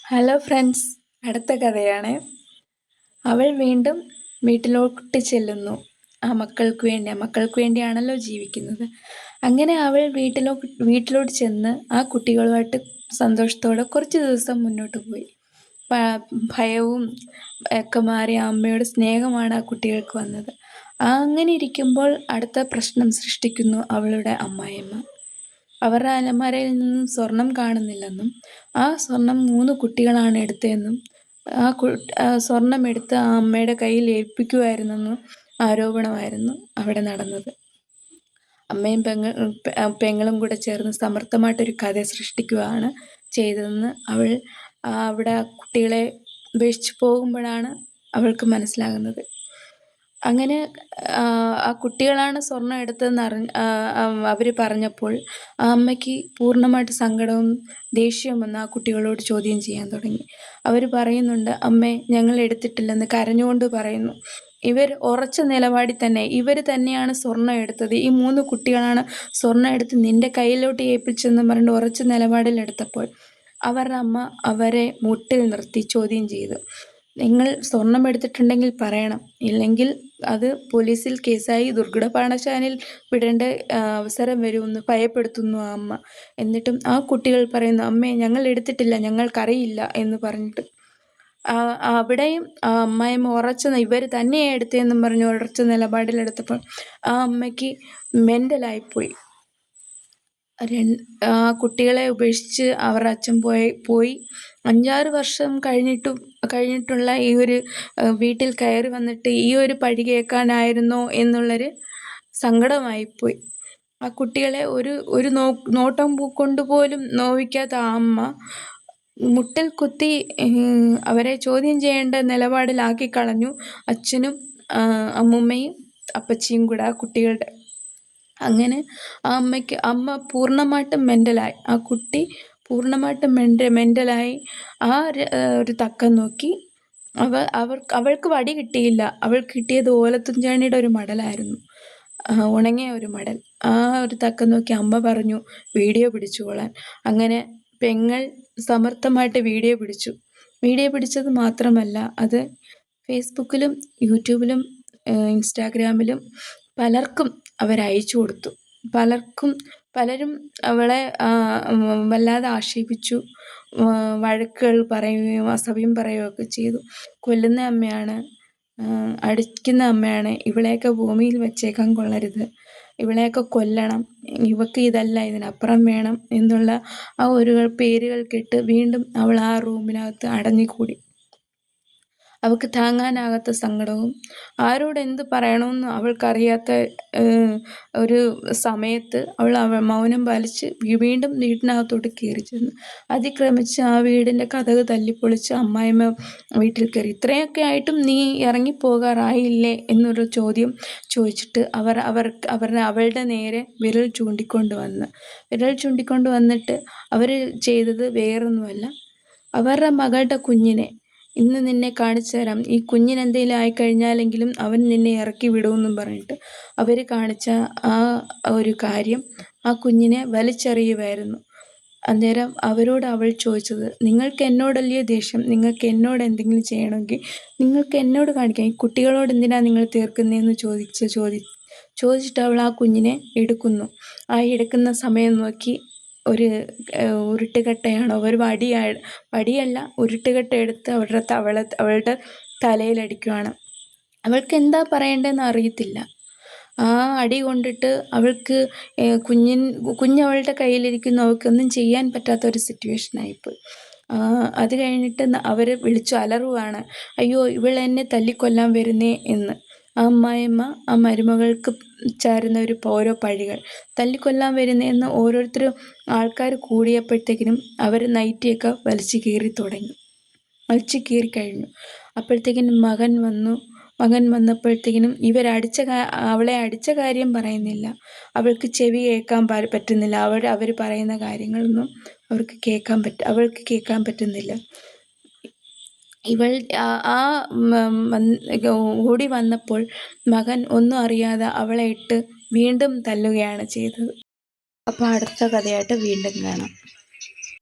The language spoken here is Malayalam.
ഹലോ ഫ്രണ്ട്സ്, അടുത്ത കഥയാണ്. അവൾ വീണ്ടും വീട്ടിലോട്ട് ചെല്ലുന്നു. ആ മക്കൾക്ക് വേണ്ടിയാണല്ലോ ജീവിക്കുന്നത്. അങ്ങനെ അവൾ വീട്ടിലോട്ട് ചെന്ന് ആ കുട്ടികളുമായിട്ട് സന്തോഷത്തോടെ കുറച്ച് ദിവസം മുന്നോട്ട് പോയി. ഭയവും ഒക്കെ മാറി അമ്മയുടെ സ്നേഹമാണ് ആ കുട്ടികൾക്ക് വന്നത്. അങ്ങനെ ഇരിക്കുമ്പോൾ അടുത്ത പ്രശ്നം സൃഷ്ടിക്കുന്നു അവളുടെ അമ്മായിയമ്മ. അവരുടെ അലമാരയിൽ നിന്നും സ്വർണം കാണുന്നില്ലെന്നും ആ സ്വർണം 3 കുട്ടികളാണ് എടുത്തതെന്നും സ്വർണം എടുത്ത് ആ അമ്മയുടെ കയ്യിൽ ഏൽപ്പിക്കുമായിരുന്നെന്നും ആരോപണമായിരുന്നു അവിടെ നടന്നത്. അമ്മയും പെങ്ങളും കൂടെ ചേർന്ന് സമർത്ഥമായിട്ടൊരു കഥ സൃഷ്ടിക്കുകയാണ് ചെയ്തതെന്ന് അവിടെ കുട്ടികളെ ഉപേക്ഷിച്ച് പോകുമ്പോഴാണ് അവൾക്ക് മനസ്സിലാകുന്നത്. അങ്ങനെ ആ കുട്ടികളാണ് സ്വർണം എടുത്തതെന്ന് അവർ പറഞ്ഞപ്പോൾ ആ അമ്മയ്ക്ക് പൂർണ്ണമായിട്ട് സങ്കടവും ദേഷ്യവും വന്ന് ആ കുട്ടികളോട് ചോദ്യം ചെയ്യാൻ തുടങ്ങി. അവർ പറയുന്നുണ്ട്, അമ്മേ ഞങ്ങൾ എടുത്തിട്ടില്ലെന്ന് കരഞ്ഞുകൊണ്ട് പറയുന്നു. ഇവർ ഉറച്ച നിലപാടിൽ തന്നെ ഇവർ തന്നെയാണ് സ്വർണം എടുത്തത്, ഈ 3 കുട്ടികളാണ് സ്വർണം എടുത്ത് നിന്റെ കയ്യിലോട്ട് ഏൽപ്പിച്ചെന്ന് പറഞ്ഞിട്ട് ഉറച്ച നിലപാടിൽ എടുത്തപ്പോൾ അവരുടെ അമ്മ അവരെ മുട്ടിൽ നിർത്തി ചോദ്യം ചെയ്തു. നിങ്ങൾ സ്വർണം എടുത്തിട്ടുണ്ടെങ്കിൽ പറയണം, ഇല്ലെങ്കിൽ അത് പോലീസിൽ കേസായി ദുർഘട പാഠശാലയിൽ വിടേണ്ട അവസരം വരുമെന്ന് ഭയപ്പെടുത്തുന്നു ആ അമ്മ. എന്നിട്ടും ആ കുട്ടികൾ പറയുന്നു, അമ്മേ ഞങ്ങൾ എടുത്തിട്ടില്ല, ഞങ്ങൾക്കറിയില്ല എന്ന് പറഞ്ഞിട്ട്. അവിടെയും ആ അമ്മായിയമ്മ ഇവർ തന്നെയാണ് എടുത്തതെന്നും പറഞ്ഞ് ഉറച്ച നിലപാടിലെടുത്തപ്പോൾ ആ അമ്മയ്ക്ക് മെൻ്റലായിപ്പോയി. ആ കുട്ടികളെ ഉപേക്ഷിച്ച് അവരുടെ അച്ഛൻ പോയി 5-6 വർഷം കഴിഞ്ഞിട്ടുള്ള ഈ ഒരു വീട്ടിൽ കയറി വന്നിട്ട് ഈ ഒരു പഴി കേൾക്കാനായിരുന്നോ എന്നുള്ളൊരു സങ്കടമായിപ്പോയി. ആ കുട്ടികളെ ഒരു നോട്ടം കൊണ്ടുപോലും നോവിക്കാത്ത ആ അമ്മ മുട്ടിൽ കുത്തി അവരെ ചോദ്യം ചെയ്യേണ്ട നിലപാടിലാക്കി കളഞ്ഞു അച്ഛനും അമ്മുമ്മയും അപ്പച്ചിയും കൂടെ ആ കുട്ടികളുടെ. അങ്ങനെ ആ അമ്മ പൂർണ്ണമായിട്ടും മെൻ്റലായി. ആ കുട്ടി പൂർണ്ണമായിട്ടും മെൻ്റലായി. ആ ഒരു തക്കം നോക്കി അവൾക്ക് വടി കിട്ടിയില്ല. അവൾക്ക് കിട്ടിയത് ഓലത്തുംചാണിയുടെ ഒരു മടലായിരുന്നു, ഉണങ്ങിയ ഒരു മടൽ. ആ ഒരു തക്കം നോക്കി അമ്മ പറഞ്ഞു വീഡിയോ പിടിച്ചുകൊള്ളാൻ. അങ്ങനെ പെങ്ങൾ സമർത്ഥമായിട്ട് വീഡിയോ പിടിച്ചത് മാത്രമല്ല, അത് ഫേസ്ബുക്കിലും യൂട്യൂബിലും ഇൻസ്റ്റാഗ്രാമിലും പലർക്കും അവരയച്ചു കൊടുത്തു. പലരും അവളെ വല്ലാതെ ആക്ഷേപിച്ചു, വഴക്കുകൾ പറയുകയും അസഭ്യം പറയുകയൊക്കെ ചെയ്തു. കൊല്ലുന്ന അമ്മയാണ്, അടിക്കുന്ന അമ്മയാണ്, ഇവളെയൊക്കെ ഭൂമിയിൽ വെച്ചേക്കാൻ കൊള്ളരുത്, ഇവളെയൊക്കെ കൊല്ലണം, ഇവക്ക് ഇതല്ല ഇതിനപ്പുറം വേണം എന്നുള്ള ആ ഒരു പേരുകൾ കേട്ട് വീണ്ടും അവൾ ആ റൂമിനകത്ത് അടഞ്ഞുകൂടി. അവൾക്ക് താങ്ങാനാകാത്ത സങ്കടവും ആരോട് എന്ത് പറയണമെന്ന് അവൾക്കറിയാത്ത ഒരു സമയത്ത് അവൾ മൗനം പാലിച്ച് വീണ്ടും വീട്ടിനകത്തോട്ട് കയറി ചെന്നു. അതിക്രമിച്ച് ആ വീടിൻ്റെ കതക് തല്ലിപ്പൊളിച്ച് അമ്മായിയമ്മ വീട്ടിൽ കയറി. ഇത്രയൊക്കെ ആയിട്ടും നീ ഇറങ്ങിപ്പോകാറായില്ലേ എന്നൊരു ചോദ്യം ചോദിച്ചിട്ട് അവളുടെ നേരെ വിരൽ ചൂണ്ടിക്കൊണ്ട് വന്നിട്ട് അവർ ചെയ്തത് വേറൊന്നുമല്ല, അവരുടെ മകളുടെ കുഞ്ഞിനെ ഇന്ന് നിന്നെ കാണിച്ചു തരാം, ഈ കുഞ്ഞിന് എന്തെങ്കിലും ആയിക്കഴിഞ്ഞാലെങ്കിലും അവൻ നിന്നെ ഇറക്കി വിടുമെന്നും പറഞ്ഞിട്ട് അവർ കാണിച്ച ആ ഒരു കാര്യം ആ കുഞ്ഞിനെ വലിച്ചെറിയുമായിരുന്നു. അന്നേരം അവരോട് അവൾ ചോദിച്ചത്, നിങ്ങൾക്ക് എന്നോടല്ലേ ദേഷ്യം, നിങ്ങൾക്ക് എന്നോട് എന്തെങ്കിലും ചെയ്യണമെങ്കിൽ നിങ്ങൾക്ക് എന്നോട് കാണിക്കാം, ഈ കുട്ടികളോട് എന്തിനാണ് നിങ്ങൾ തീർക്കുന്നതെന്ന് ചോദിച്ചിട്ട് അവൾ ആ കുഞ്ഞിനെ എടുക്കുന്നു. ആ എടുക്കുന്ന സമയം നോക്കി ഒരു ഉരുട്ടുകട്ടയാണോ ഒരു വടിയല്ല ഉരുട്ടുകട്ട എടുത്ത് അവളുടെ തലയിലടിക്കുകയാണ്. അവൾക്ക് എന്താ പറയേണ്ടതെന്ന് അറിയത്തില്ല. ആ അടി കൊണ്ടിട്ട് അവൾക്ക് കുഞ്ഞവളുടെ കയ്യിലിരിക്കുന്നു, അവൾക്കൊന്നും ചെയ്യാൻ പറ്റാത്ത ഒരു സിറ്റുവേഷനായിപ്പോയി. അത് കഴിഞ്ഞിട്ട് അവർ വിളിച്ചു അലറുവാണ്, അയ്യോ ഇവൾ എന്നെ തല്ലിക്കൊല്ലാൻ വരുന്നേ എന്ന്. ആ അമ്മായിയമ്മ ആ മരുമകൾക്ക് ചാരുന്ന ഓരോ പഴികൾ, തല്ലിക്കൊല്ലാൻ വരുന്നതെന്ന് ഓരോരുത്തരും ആൾക്കാർ കൂടിയപ്പോഴത്തേക്കിനും അവർ നൈറ്റിയൊക്കെ വലിച്ചു കീറിക്കഴിഞ്ഞു. അപ്പോഴത്തേക്കിനും മകൻ വന്നപ്പോഴത്തേക്കിനും അവളെ അടിച്ച കാര്യം പറയുന്നില്ല, അവൾക്ക് ചെവി കേൾക്കാൻ പറ്റുന്നില്ല, അവർ പറയുന്ന കാര്യങ്ങളൊന്നും അവൾക്ക് കേൾക്കാൻ പറ്റുന്നില്ല. ഇവൾ ഓടി വന്നപ്പോൾ മകൻ ഒന്നും അറിയാതെ അവളെ ഇട്ട് വീണ്ടും തല്ലുകയാണ് ചെയ്തത്. അപ്പോൾ അടുത്ത കഥയായിട്ട് വീണ്ടും കാണാം.